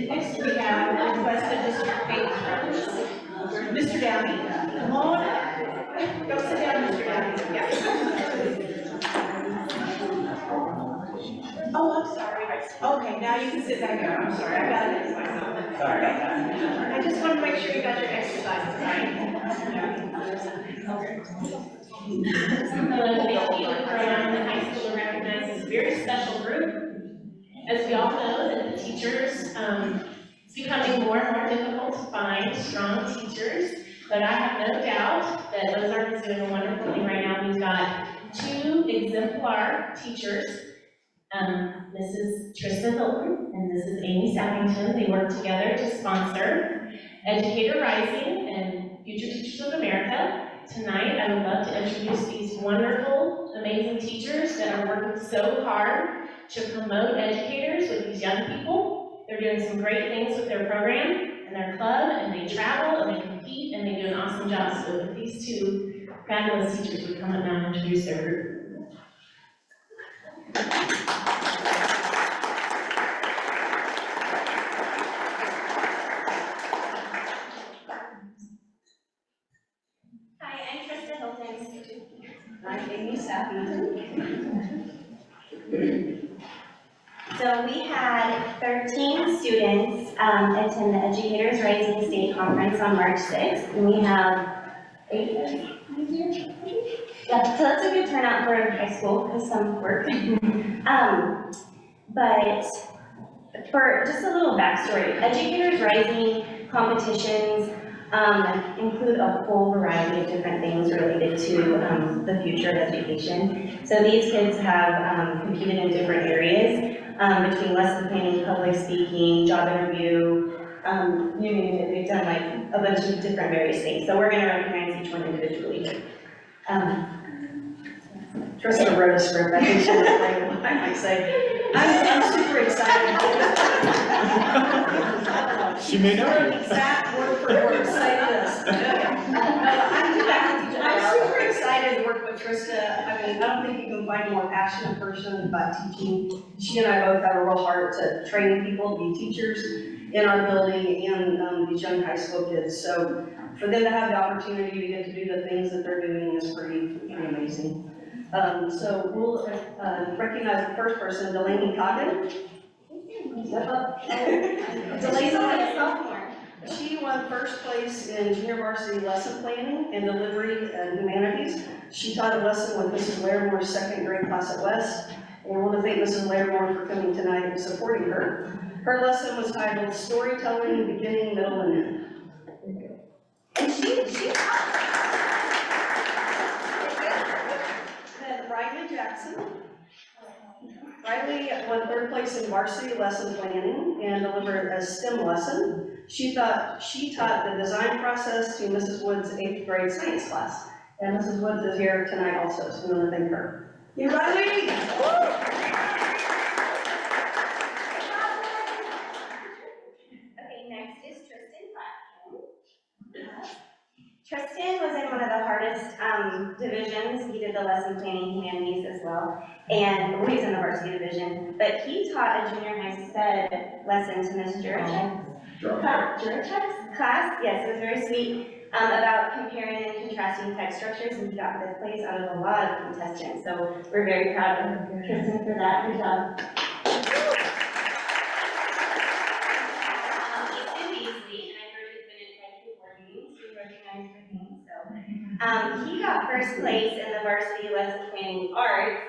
Next we have a request of Mr. Patrons. Mr. Downey, come on. Go sit down, Mr. Downey. Yeah. Oh, I'm sorry. Okay, now you can sit back down. I'm sorry, I got it myself. Sorry about that. I just want to make sure you got your exercises right. Hello, thank you for allowing the high school to recognize this very special group. As we all know, that the teachers, it's becoming more and more difficult to find strong teachers, but I have no doubt that Ozark is doing a wonderful thing right now. We've got 2 exemplar teachers, Mrs. Trista Hilton and Mrs. Amy Sappington. They work together to sponsor Educator Rising and Future Teachers of America. Tonight, I would love to introduce these wonderful, amazing teachers that are working so hard to promote educators with these young people. They're doing some great things with their program and their club, and they travel and they compete and they do an awesome job. So if these 2 fabulous teachers would come up now and introduce their group. Hi, I'm Trista Hilton. I'm Amy Sappington. So we had 13 students attend the Educators Rising State Conference on March 6th, and we have 8. Yeah, so that's a good turnout for high school because some work. But for just a little backstory, Educators Rising competitions include a whole variety of different things related to the future of education. So these kids have competed in different areas between lesson planning, public speaking, job interview, you name it. They've done like a bunch of different various things. So we're going to recognize each one individually. Trista wrote a script. I think she was like, I might say, I'm super excited. She may know you. Exact word for word, say this. I'm super excited to work with Trista. I mean, I don't think you can find a more passionate person about teaching. She and I both have a real heart to train people to be teachers in our building and these young high school kids. So for them to have the opportunity to get to do the things that they're doing is pretty amazing. So we'll recognize the first person, Delaney Coggin. Delaney is a sophomore. She won first place in junior varsity lesson planning and delivery and humanities. She taught a lesson with Mrs. Larimer's second grade class at West. And I want to thank Mrs. Larimore for coming tonight and supporting her. Her lesson was titled Storytelling, Beginning, Middle, and End. And she Brightman Jackson. Riley won third place in varsity lesson planning and delivered a STEM lesson. She taught the design process to Mrs. Wood's 8th grade science class. And Mrs. Woods is here tonight also, so we want to thank her. You Riley! Okay, next is Tristan Blackman. Tristan was in one of the hardest divisions. He did the lesson planning humanities as well, and he's in the varsity division. But he taught a junior high sped lesson to Miss Jurachek's class. Yes, it was very sweet about comparing and contrasting text structures, and he got fifth place out of a lot of contestants. So we're very proud of Tristan for that. Good job. He got first place in the varsity lesson planning arts.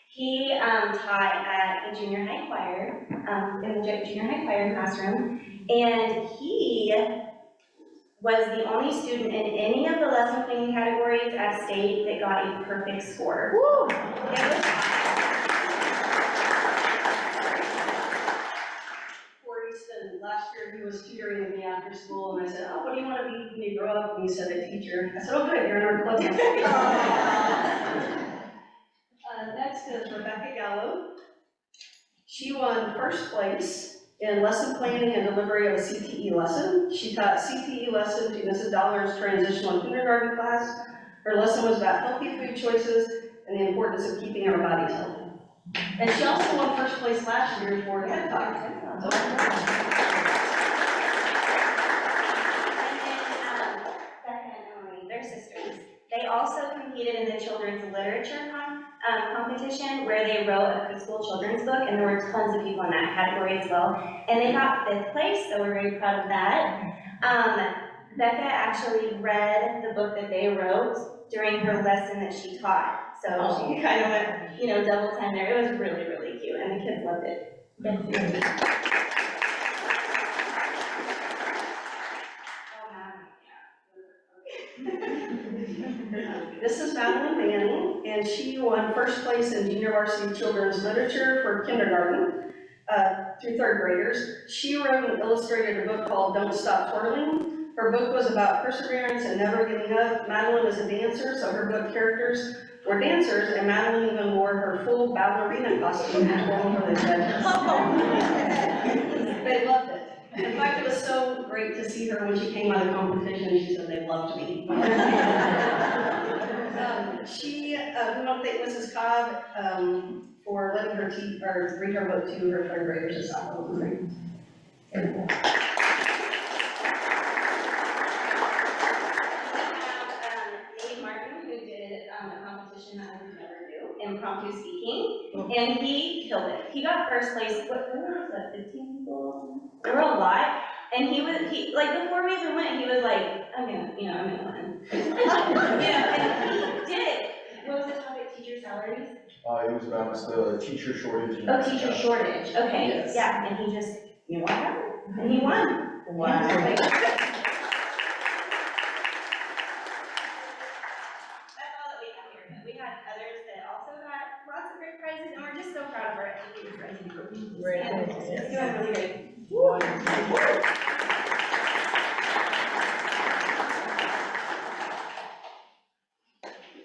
He taught at the junior high choir, in the junior high choir classroom, and he was the only student in any of the lesson planning categories at state that got a perfect score. Woo! It was Last year he was tutoring with me after school, and I said, "Oh, what do you want to be when you grow up?" And he said, "A teacher." I said, "Oh, good, you're in our club." Next is Rebecca Gallo. She won first place in lesson planning and delivery of a CTE lesson. She taught CTE lesson to Mrs. Dollar's transitional kindergarten class. Her lesson was about healthy food choices and the importance of keeping our bodies healthy. And she also won first place last year for TED Talk. They're sisters. They also competed in the children's literature competition where they wrote a preschool children's book, and there were tons of people in that category as well. And they got fifth place, so we're very proud of that. Becca actually read the book that they wrote during her lesson that she taught. So she kind of went, double time there. It was really, really cute, and the kids loved it. This is Madeline Manning, and she won first place in junior varsity children's literature for kindergarten through third graders. She wrote and illustrated a book called Don't Stop Twirling. Her book was about perseverance and never giving up. Madeline is a dancer, so her book characters were dancers, and Madeline even wore her full ballerina costume to twirl for the judges. They loved it. In fact, it was so great to see her when she came out of the competition. She said they loved me. We want to thank Mrs. Cobb for letting her read her book to her third graders this summer. Impromptu speaking, and he killed it. He got first place. What was that? 15 people? There were a lot, and he like before we even went, he was like, I'm gonna win. And he did it. What was the topic? Teacher salaries? It was about the teacher shortage. Oh, teacher shortage. Okay, Yes. yeah, and he just what happened? And he won. Wow. And we're just so proud of our educators rising group. Great. It's doing really great.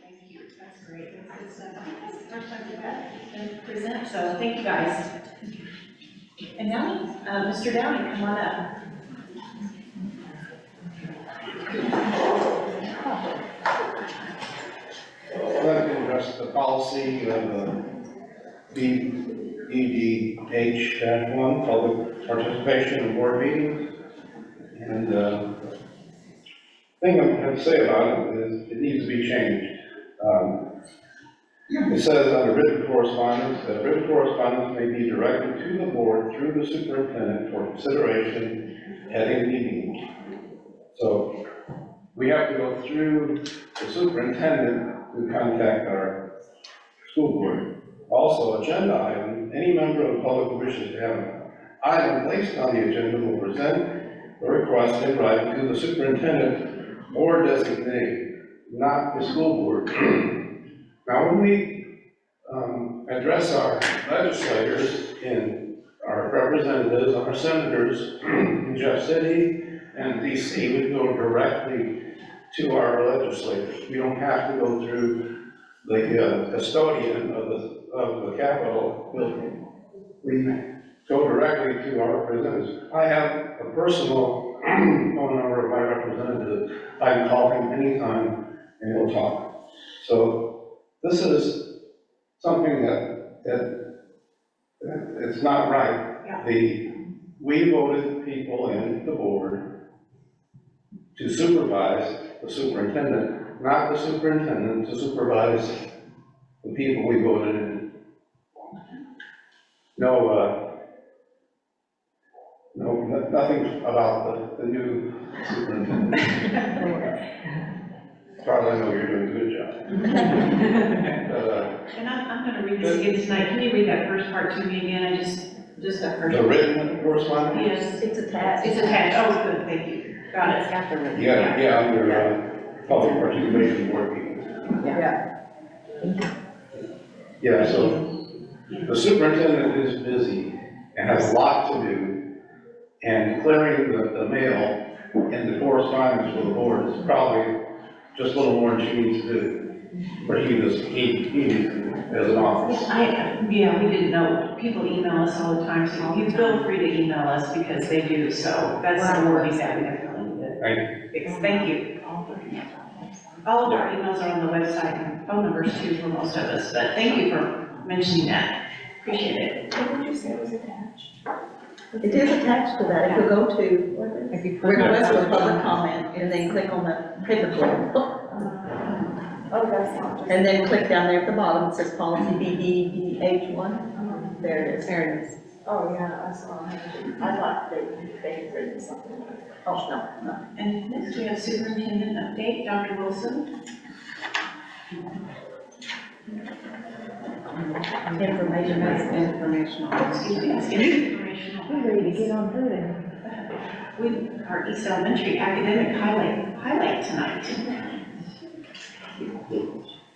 Thank you, that's great, that's good stuff. That's the first time you've had to present, so thank you guys. And now, Mr. Downey, come on up. I'd like to address the policy of BEDH-1, public participation in board meetings. And the thing I have to say about it is it needs to be changed. It says under written correspondence that written correspondence may be directed to the board through the superintendent for consideration at a meeting. So we have to go through the superintendent to contact our school board. Also, agenda item, any member of the public who wishes to have an item placed on the agenda will present the request in writing to the superintendent or designate, not the school board. Now, when we address our legislators and our representatives, our senators in Jeff City and DC, we go directly to our legislators. We don't have to go through the custodian of the Capitol building. We go directly to our representatives. I have a personal phone number of my representative. I can call him anytime and we'll talk. So this is something that it's not right. Yeah. We voted people in the board to supervise the superintendent, not the superintendent to supervise the people we voted in. Nothing about the new superintendent. Probably know you're doing a good job. And I'm gonna read this again tonight. Can you read that first part to me again? I just that first. The written correspondence? Yes, It's attached. it's attached. Oh, good, thank you. Got it. After written. Yeah, under public participation board meetings. Yeah. Yeah, so the superintendent is busy and has a lot to do, and clearing the mail and the correspondence for the board is probably just a little more than she needs to do, but he needs to do as an office. Yeah, we didn't know. People email us all the time, so you feel free to email us because they do, so that's the wording that we definitely need. Thank you. All of our emails are on the website and phone numbers too for most of us, but thank you for mentioning that. Appreciate it. What did you say was attached? It is attached to that. If you go to request for public comment and then click on the paperclip. Oh, that's not. And then click down there at the bottom, it says policy BDDH1. There it is. There it is. Oh, yeah, I saw. I thought they had written something. Oh, no. And next we have superintendent update, Dr. Wilson. Informational. Excuse me, it's informational. I'm ready to get on through there. Our East Elementary academic highlight tonight.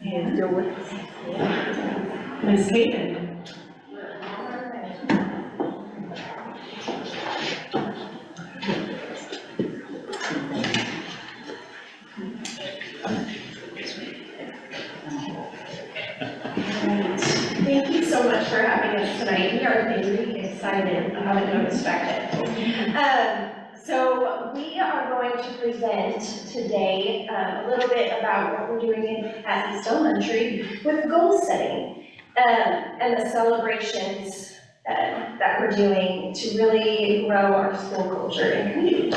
And still with Ms. Caitlin. Thank you so much for having us tonight. We are very excited. I haven't noticed back then. So we are going to present today a little bit about what we're doing at East Elementary with goal setting and the celebrations that we're doing to really grow our school culture and community.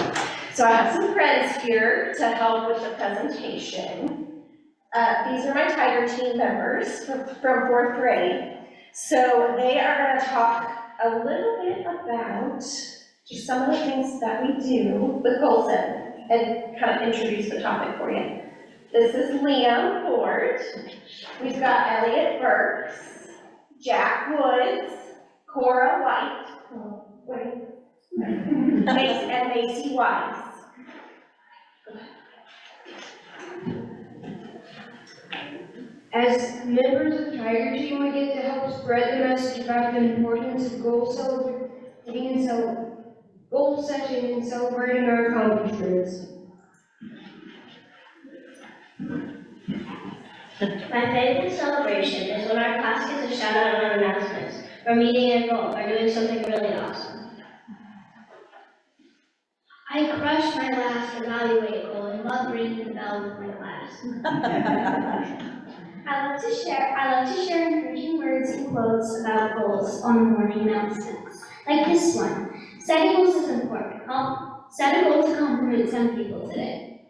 So I have some friends here to help with the presentation. These are my Tiger Team members from fourth grade. So they are going to talk a little bit about just some of the things that we do with goal setting and kind of introduce the topic for you. This is Liam Ford. We've got Elliot Burks, Jack Woods, Cora White, and Macy Wise. As members of the Tiger Team, we get to help spread the message about the importance of goal setting and celebrating our accomplishments. My favorite celebration is when our class gets a shout out on our announcements, or meeting a goal, or doing something really awesome. I crushed my last evaluate goal and love ringing the bell with my class. I love to share encouraging words and quotes about goals on the morning announcements, like this one. Setting goals is important. Set a goal to compliment some people today.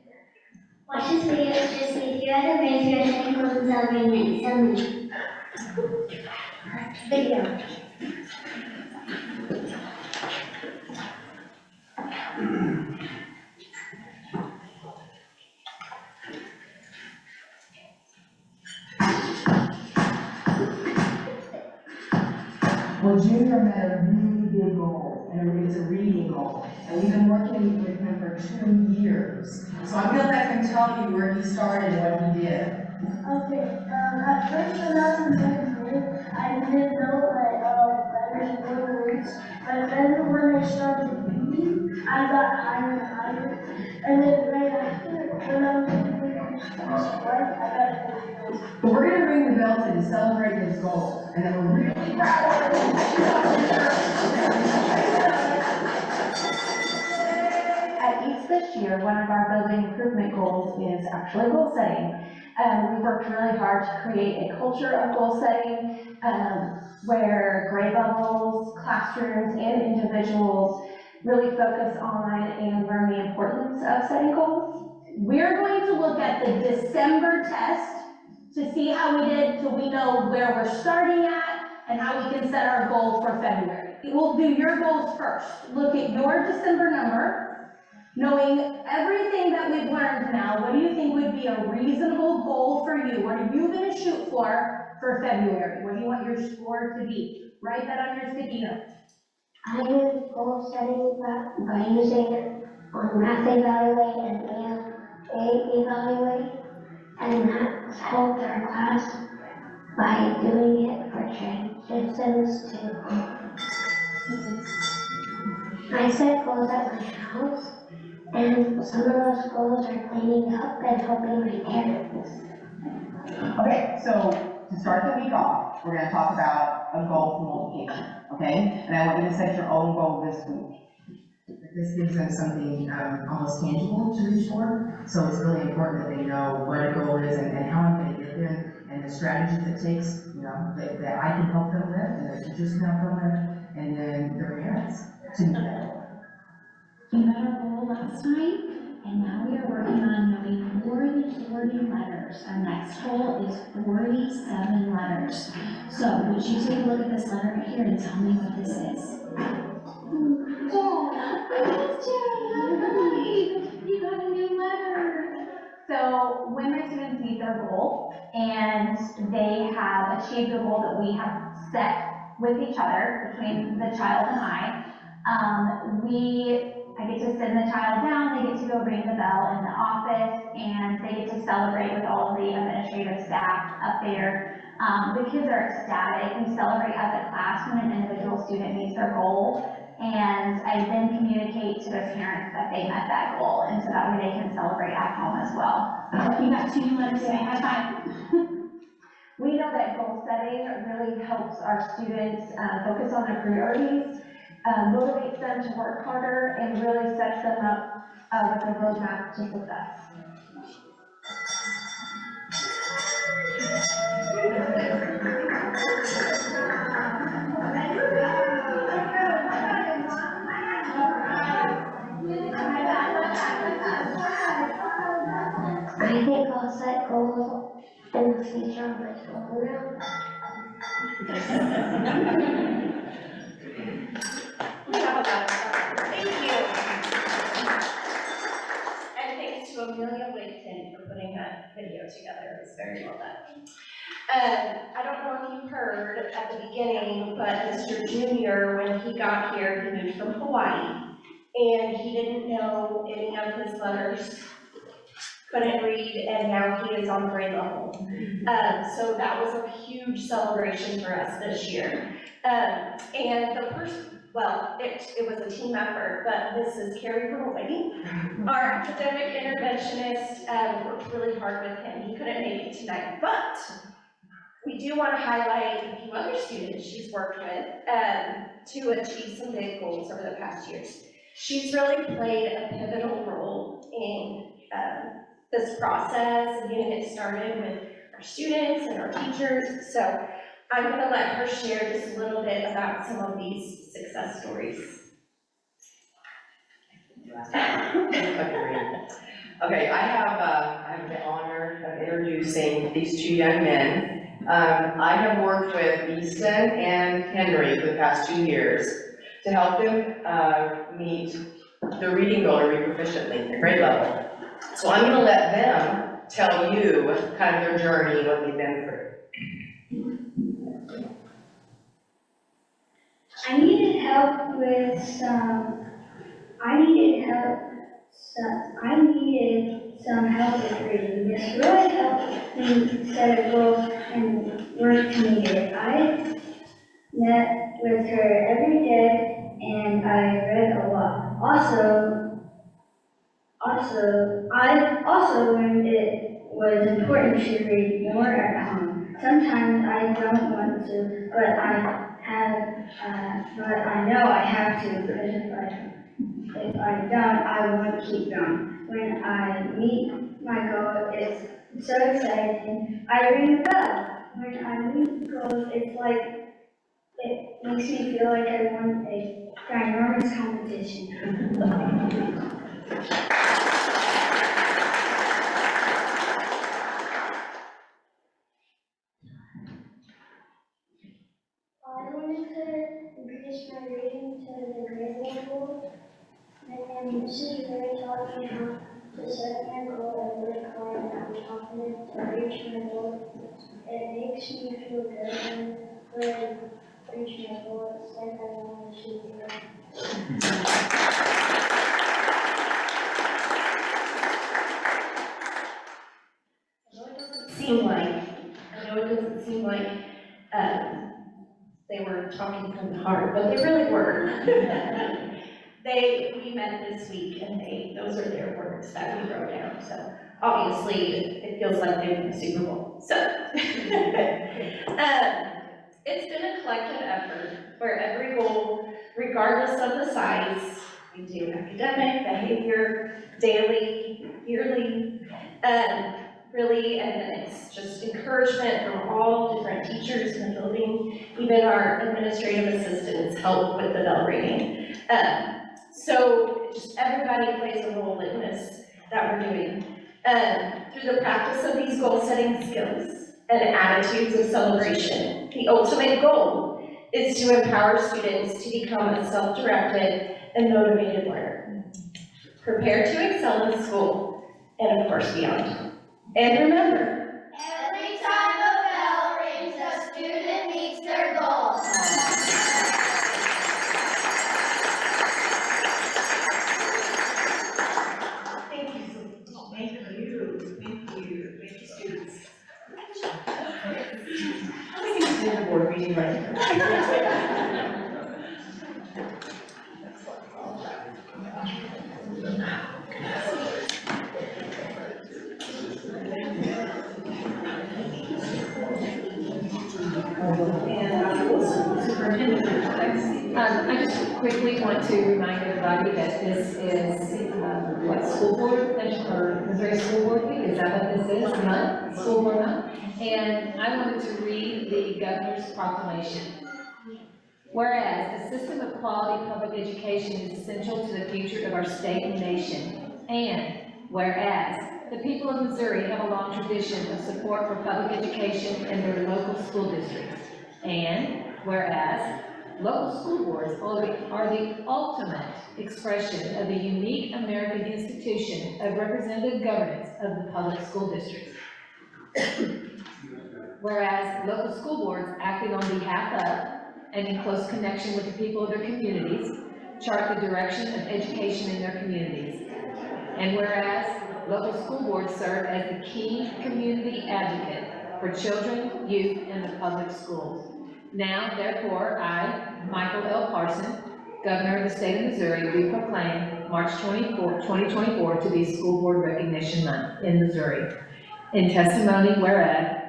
Watch this video to just be here at the base here setting goals and celebrating it. Video. Well, Junior had a really big goal, and it was a reading goal, and we've been working with him for 2 years. So I feel like I can tell you where he started and what he did. Okay, at first when I was in second grade, I didn't know that letters were words, but then when I started reading, I got higher and higher. And then right after, when I was reading this one, I got confused. But we're gonna ring the bell to celebrate this goal, and then we're really proud of At East this year, one of our building improvement goals is actually goal setting. We worked really hard to create a culture of goal setting where grade levels, classrooms, and individuals really focus on and learn the importance of setting goals. We're going to look at the December test to see how we did, so we know where we're starting at and how we can set our goal for February. We'll do your goals first. Look at your December number. Knowing everything that we've learned now, what do you think would be a reasonable goal for you? What are you gonna shoot for February? What do you want your score to be? Write that on your sticky note. I use goal setting by using math evaluate and evaluate, and that helped our class by doing it for transitions too. I set goals at my house, and some of those goals are cleaning up and helping my parents. Okay, so to start the week off, we're gonna talk about a goal for multiplication, okay? And I want you to set your own goal this week. This gives them something almost tangible to reach for, so it's really important that they know what a goal is and how I'm gonna get there, and the strategies it takes, you know, that I can help them with, and the teachers can help them with, and then their parents to meet that goal. We met our goal last night, and now we are working on knowing more than 40 letters. Our next goal is 47 letters. So would you take a look at this letter right here and tell me what this is? You got a new letter. So when my students meet their goal and they have achieved the goal that we have set with each other, between the child and I get to send the child down, they get to go ring the bell in the office, and they get to celebrate with all of the administrative staff up there. The kids are ecstatic. We celebrate as a class when an individual student meets their goal, and I then communicate to their parents that they met that goal, and so that way they can celebrate at home as well. You got 2 new letters today, high five. We know that goal setting really helps our students focus on their priorities, motivates them to work harder, and really sets them up with a roadmap to success. I think I'll set goals in the future on my phone now. We have a lot of fun. Thank you. And thanks to Amelia Waketon for putting that video together. It was very well done. I don't know if you heard at the beginning, but Mr. Junior, when he got here, he moved from Hawaii, and he didn't know any of his letters, couldn't read, and now he is on grade level. So that was a huge celebration for us this year. And the person, well, it was a team effort, but Mrs. Carrie from Hawaii, our academic interventionist, worked really hard with him. He couldn't make it tonight, but we do want to highlight a few other students she's worked with to achieve some big goals over the past years. She's really played a pivotal role in this process and getting it started with our students and our teachers. So I'm going to let her share just a little bit about some of these success stories. Okay, I have the honor of introducing these 2 young men. I have worked with Easton and Henry for the past 2 years to help them meet the reading goal or read proficiently at grade level. So I'm going to let them tell you kind of their journey, what they've been through. I needed help with I needed some help with reading. This really helped me set a goal and work to meet it. I met with her every day and I read a lot. I also learned it was important to read more at home. Sometimes I don't want to, but I know I have to, because if I don't, I won't keep going. When I meet my goal, it's so exciting. I ring a bell. When I meet goals, it's like, it makes me feel like I won a ginormous competition. I wanted to increase my reading to the grade level, and Mrs. Ray taught me how to set my goal and work hard, and I'm confident to reach my goal. It makes me feel good when I reach my goal. It's like I want to achieve it. I know it doesn't seem like, they were talking from the heart, but they really were. We met this week and those are their words that we wrote down, so obviously it feels like they won the Super Bowl, so. It's been a collective effort where every goal, regardless of the size, we do academic, behavior, daily, yearly, really, and then it's just encouragement from all different teachers in the building. Even our administrative assistants help with the bell ringing. So just everybody plays a role in this that we're doing. Through the practice of these goal-setting skills and attitudes of celebration, the ultimate goal is to empower students to become a self-directed and motivated learner, prepared to excel in school and of course beyond. And remember, Every time a bell rings, a student meets their goal. thank you, students. We need to do the board meeting right here. I just quickly want to remind everybody that this is, what, school board, or Missouri School Board Week, is that what this is, month, school board month? And I wanted to read the governor's proclamation. Whereas the system of quality public education is essential to the future of our state and nation, and whereas the people of Missouri have a long tradition of support for public education in their local school districts, and whereas local school boards are the ultimate expression of the unique American institution of representative governance of the public school districts. Whereas local school boards acting on behalf of and in close connection with the people of their communities chart the direction of education in their communities. And whereas local school boards serve as the key community advocate for children, youth, and the public schools. Now, therefore, I, Michael L. Parson, Governor of the State of Missouri, do proclaim March 24, 2024 to be School Board Recognition Month in Missouri. In testimony whereas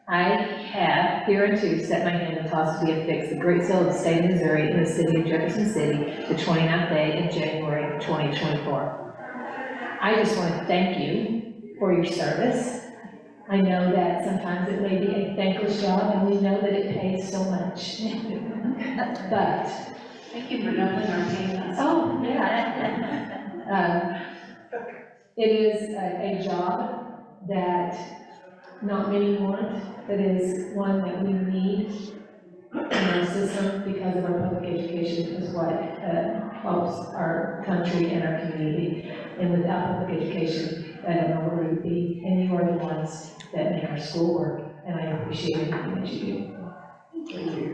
I have hereunto set my hand and caused to be affixed the Great Seal of the State of Missouri in the city of Jefferson City, the 29th day of January 2024. I just want to thank you for your service. I know that sometimes it may be a thankless job, and we know that it pays so much. But Thank you for doubling our payments. oh, yeah. It is a job that not many want, but is one that we need in our system because of our public education is what helps our country and our community. And without public education, I don't know where we'd be. And you are the ones that make our school work, and I appreciate everything that you do. Thank you.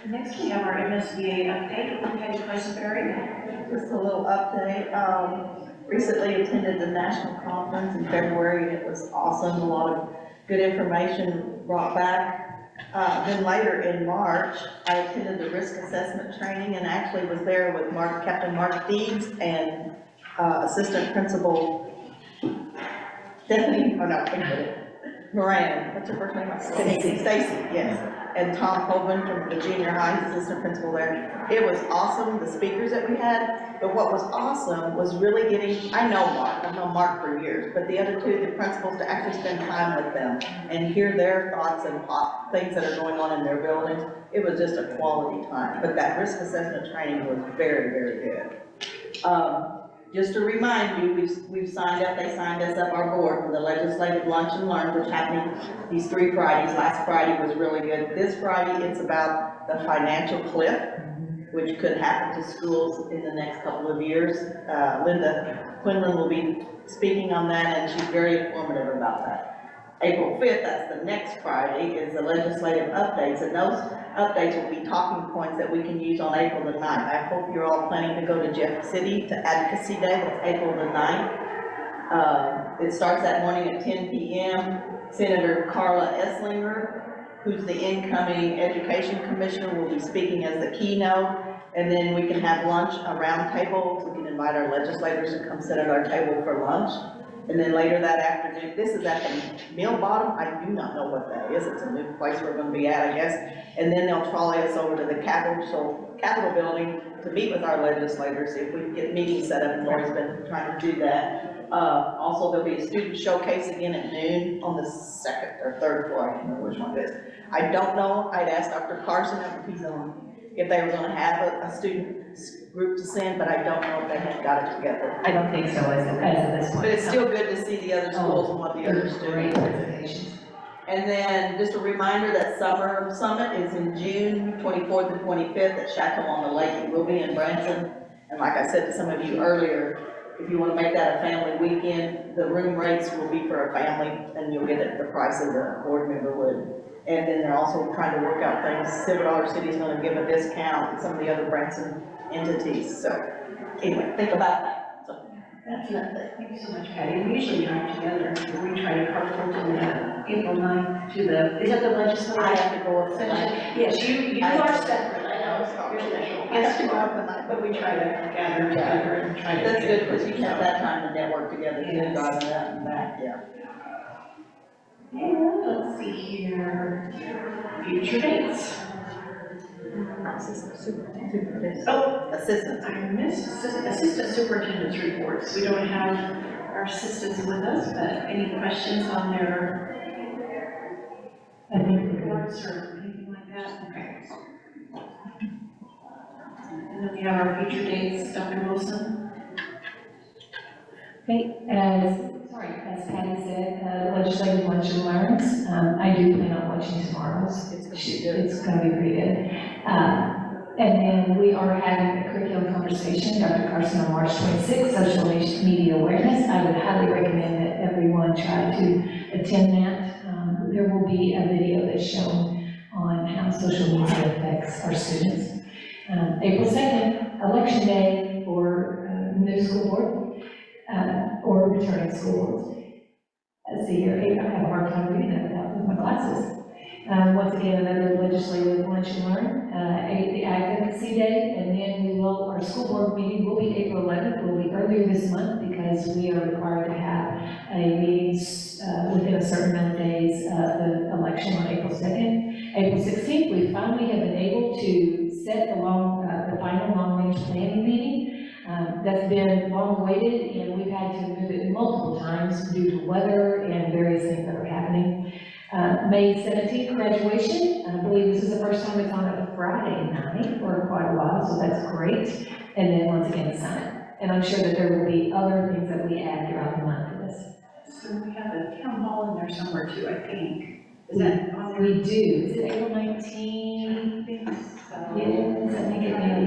Next, we have our MSBA update. Okay, Vice Barry. Just a little update. recently attended the national conference in February, and it was awesome, a lot of good information brought back. Then later in March, I attended the risk assessment training and actually was there with Captain Mark Deeds and Assistant Principal Stephanie, oh no, wait a minute, Moran, what's her first name? Stacy, yes. And Tom Hoban from the junior high, assistant principal there. It was awesome, the speakers that we had, but what was awesome was really getting, I know Mark, I've known Mark for years, but the other two, the principals, to actually spend time with them and hear their thoughts and things that are going on in their buildings. It was just a quality time, but that risk assessment training was very, very good. Just to remind you, we've signed up, they signed us up, our board, for the legislative lunch and learn, which happening these 3 Fridays. Last Friday was really good. This Friday, it's about the financial cliff, which could happen to schools in the next couple of years. Linda Quinlan will be speaking on that, and she's very informative about that. April 5th, that's the next Friday, is the legislative updates, and those updates will be talking points that we can use on April the 9th. I hope you're all planning to go to Jeff City to Advocacy Day, that's April the 9th. It starts that morning at 10 p.m. Senator Carla Esslinger, who's the incoming Education Commissioner, will be speaking as the keynote, and then we can have lunch, a round table. We can invite our legislators to come sit at our table for lunch. And then later that afternoon, this is at the Mill Bottom, I do not know what that is, it's a new place we're gonna be at, I guess. And then they'll trolley us over to the Capitol building to meet with our legislators, if we can get meetings set up, and Lori's been trying to do that. Also, there'll be a student showcase again at noon on the 2nd or 3rd floor, I can't remember which one it is. I don't know, I'd asked Dr. Carson if they were gonna have a student group to send, but I don't know if they had got it together. I don't think so as of this point. But it's still good to see the other schools and what the other students. And then just a reminder that Summer Summit is in June 24th and 25th at Chateau on the Lake. It will be in Branson. And like I said to some of you earlier, if you want to make that a family weekend, the room rates will be for a family, and you'll get it the price of the board member would. And then they're also trying to work out things. Silver Dollar City is going to give a discount, and some of the other Branson entities. So anyway, think about that. So that's nothing. Thank you so much, Patty. We usually drive together. We try to carpool to the April 9th to the, is that the legislature? I have to go up the night. Yes, you are separate. I know, You're special. I have to go up the night. But we try to gather together and try to. That's good, because you have that time to network together, and driving out and back, yeah. And let's see here, future dates. Oh, assistants. I missed assistant superintendent's reports. We don't have our assistants with us, but any questions on their reports or anything like that? Okay. And then we have our future dates, Dr. Wilson. Okay, as Patty said, legislative lunch and learns. I do plan on watching tomorrow's. It's going to be pretty good. And then we are having a curriculum conversation, Dr. Carson, on March 26th, social media awareness. I would highly recommend that everyone try to attend that. There will be a video that's shown on how social media affects our students. April 2nd, election day for new school board or returning school boards. Let's see here, I have a hard time reading that without my glasses. Once again, another legislative lunch and learn, the advocacy day, and then our school board meeting will be April 11th. It will be earlier this month because we are required to have a meeting within a certain amount of days of the election on April 2nd. April 16th, we finally have been able to set the final long-range planning meeting. That's been long awaited, and we've had to move it multiple times due to weather and various things that are happening. May 17th, graduation. I believe this is the first time it's on a Friday night for quite a while, so that's great. And then once again, the summit. And I'm sure that there will be other things that we add throughout the month for this. So we have a town hall in there somewhere too, I think. Is that on there? We do. Is it April 19th? I think so. Yes, I think it may be.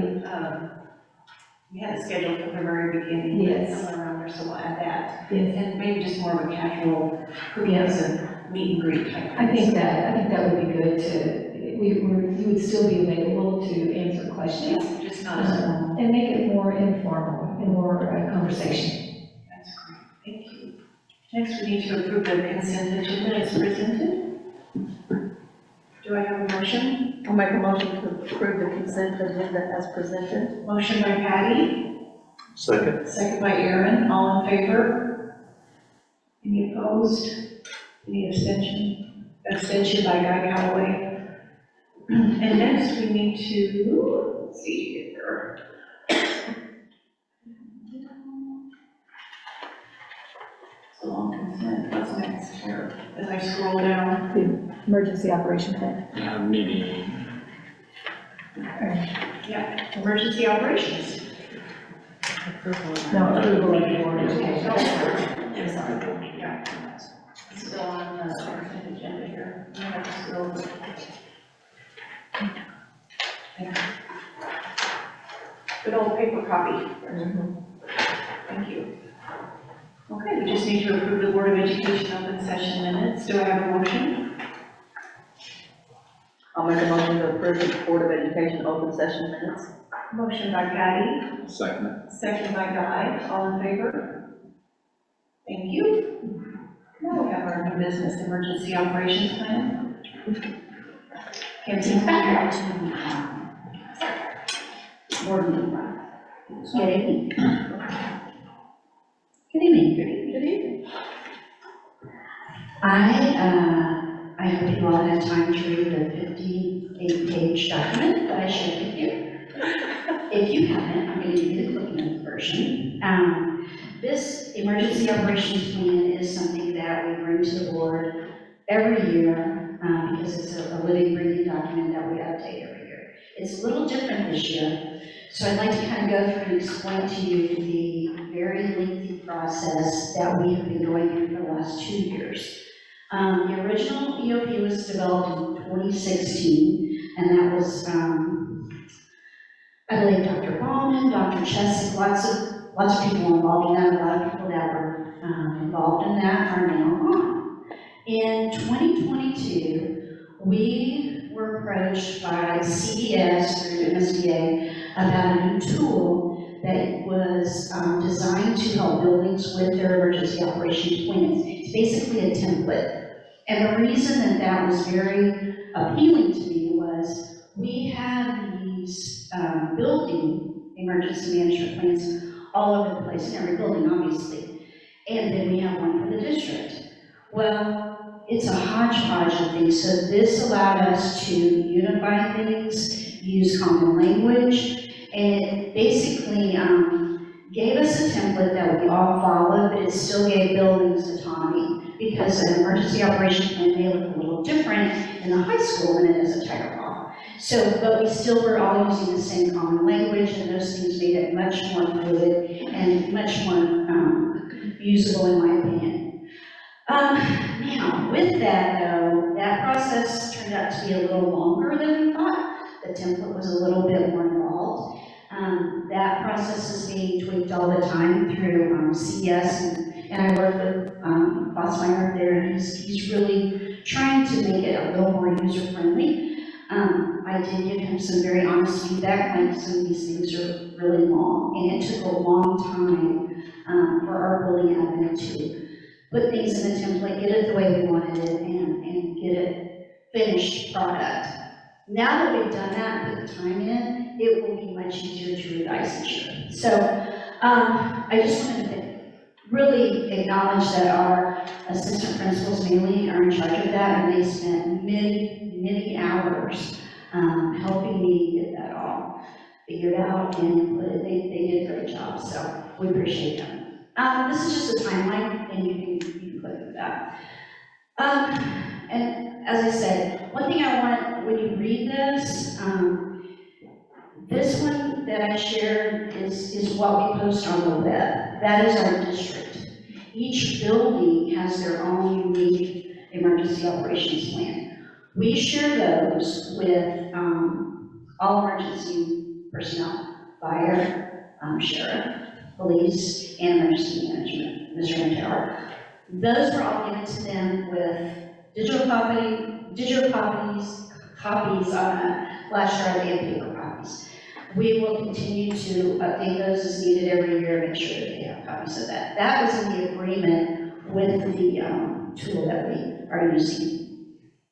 We had it scheduled from the very beginning. Yes. Somewhere around there, so we'll add that. Yes. And maybe just more of a casual cookies and meet and greet type. I think that would be good you would still be available to answer questions. Just not as formal. And make it more informal and more conversation. Next, we need to approve the consent agenda as presented. Do I have a motion? I'll make a motion to approve the consent agenda as presented. Motion by Patty, Second. second by Aaron, all in favor? Any opposed? Any abstention? Abstention by Guy Calloway. And next, we need to, let's see here. It's a long consent, what's next here? As I scroll down. Emergency operation plan. Meeting. Yeah, emergency operations. No, approval of the board education. I'm sorry. Yeah. Still on the consent agenda here. I have to scroll over. Yeah. Good old paper copy. Thank you. Okay, we just need to approve the Board of Education open session minutes. Do I have a motion? I'll make a motion to approve the Board of Education open session minutes. Motion by Patty, Second. second by Guy. All in favor? Thank you. Now we have our new business emergency operations plan. Canteen back. Board meeting. Good evening. Good evening. Good evening. I hope you all had time to read the 58-page document that I shared with you. If you haven't, I'm going to give you the quick version. This emergency operations plan is something that we bring to the board every year because it's a living, breathing document that we update every year. It's a little different this year, so I'd like to kind of go through and explain to you the very lengthy process that we have been going through for the last 2 years. The original EOP was developed in 2016, and that was, I believe, Dr. Ballman, Dr. Chesick, lots of people involved in that. A lot of people that were involved in that are now on. In 2022, we were approached by CES through MSBA about a new tool that was designed to help buildings with their emergency operations plans. It's basically a template. And the reason that was very appealing to me was we had these building emergency management plans all over the place, in every building, obviously. And then we have one for the district. Well, it's a hodgepodge of things, so this allowed us to unify things, use common language, and it basically gave us a template that we all followed, but it still gave buildings autonomy, because an emergency operation plan may look a little different in the high school than it is at Tiger Hall. So, but we still were all using the same common language, and those things made it much more fluid and much more usable, in my opinion. Now, with that though, that process turned out to be a little longer than we thought. The template was a little bit more involved. That process is being tweaked all the time through CES, and I work with Bossmeyer up there, and he's really trying to make it a little more user-friendly. I did give him some very honest feedback, like some of these things are really long, and it took a long time for our building admin to put things in the template, get it the way we wanted it, and get it finished product. Now that we've done that and put the time in, it will be much easier to revise this year. So I just wanted to really acknowledge that our assistant principals mainly are in charge of that, and they spent many hours helping me get that all figured out and put it. They did a great job, so we appreciate them. This is just a timeline, and you can click with that. And as I said, one thing I want, when you read this, this one that I shared is what we post on the web. That is our district. Each building has their own unique emergency operations plan. We share those with all emergency personnel, fire, sheriff, police, and emergency management, Mr. Tower. Those were all given to them with digital copies on a flash drive and paper copies. We will continue to update those as needed every year, make sure that they have copies of that. That was in the agreement with the tool that we are using.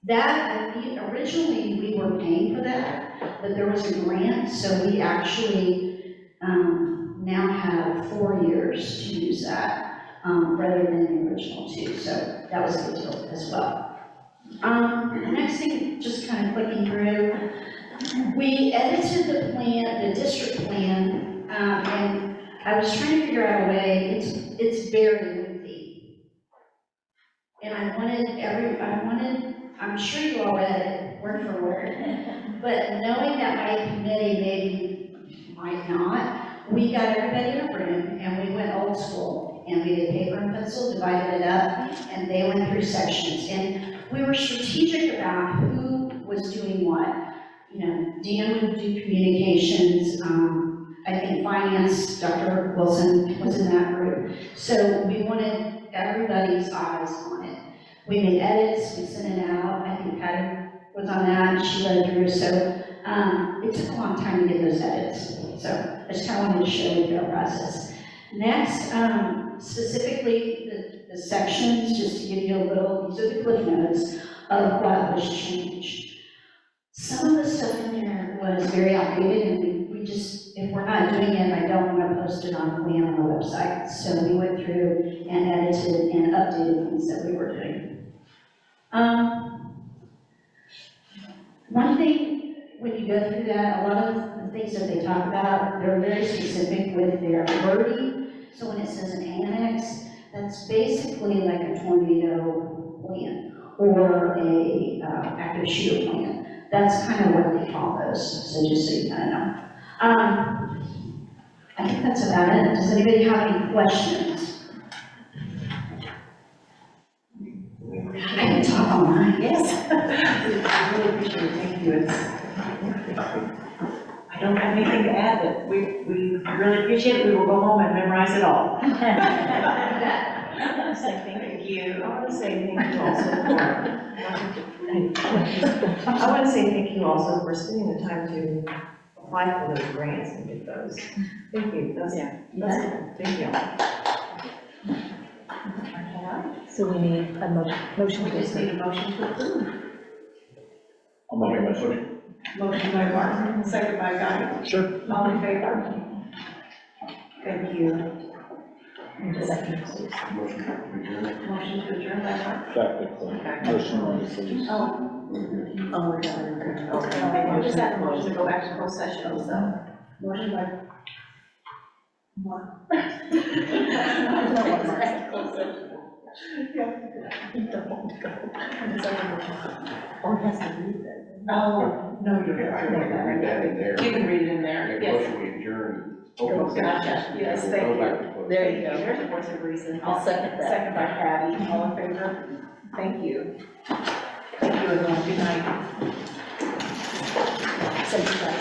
That, originally, we were paying for that, but there was a grant, so we actually now have 4 years to use that, rather than the original 2, so that was a good deal as well. The next thing, just kind of clicking through, we edited the plan, the district plan, and I was trying to figure out a way, it's very lengthy. And I'm sure you all read it, word for word, but knowing that my committee maybe might not, we got everybody in a room and we went old school. And we did paper and pencil, divided it up, and they went through sections. And we were strategic about who was doing what. You know, Dan would do communications, I think finance, Dr. Wilson was in that group. So we wanted everybody's eyes on it. We made edits, we sent it out, I think Patty was on that, and she led through, so it took a long time to get those edits. So I just kind of wanted to share with you our process. Next, specifically the sections, just to give you a little, these are the cliff notes of what was changed. Some of the stuff in there was very outdated, and we just, if we're not doing it, I don't want to post it on plan on the website. So we went through and edited and updated things that we were doing. One thing, when you go through that, a lot of the things that they talk about, they're very specific with their wording. So when it says an annex, that's basically like a tornado plan or a active shooter plan. That's kind of what they call those, so just so you kind of know. I think that's about it. Does anybody have any questions? I can talk all night, yes. I really appreciate it, thank you. I don't have anything to add, but we really appreciate it. We will go home and memorize it all. I want to say thank you. I want to say thank you also I want to say thank you also for spending the time to apply for those grants and get those. Thank you. That's good. Thank you. So we need a motion. We just need a motion to approve. I'm gonna make my motion. Motion by Martin, second by Guy. Sure. All in favor? Thank you. Motion to adjourn. Motion to adjourn by Martin. Second. Motion. Oh, we're done. Okay, I just had a motion to go back to closed session, so. Motion by. What? Oh, no, you're Yeah, I can read that in there. You can read it in there, Make a yes. motion, we adjourn. Gotcha, yes, We'll thank go you. back to closed There you go, there's a voice of reason. I'll second that. Second by Patty, all in favor? Thank you. Thank you, everyone, good night. Say goodbye.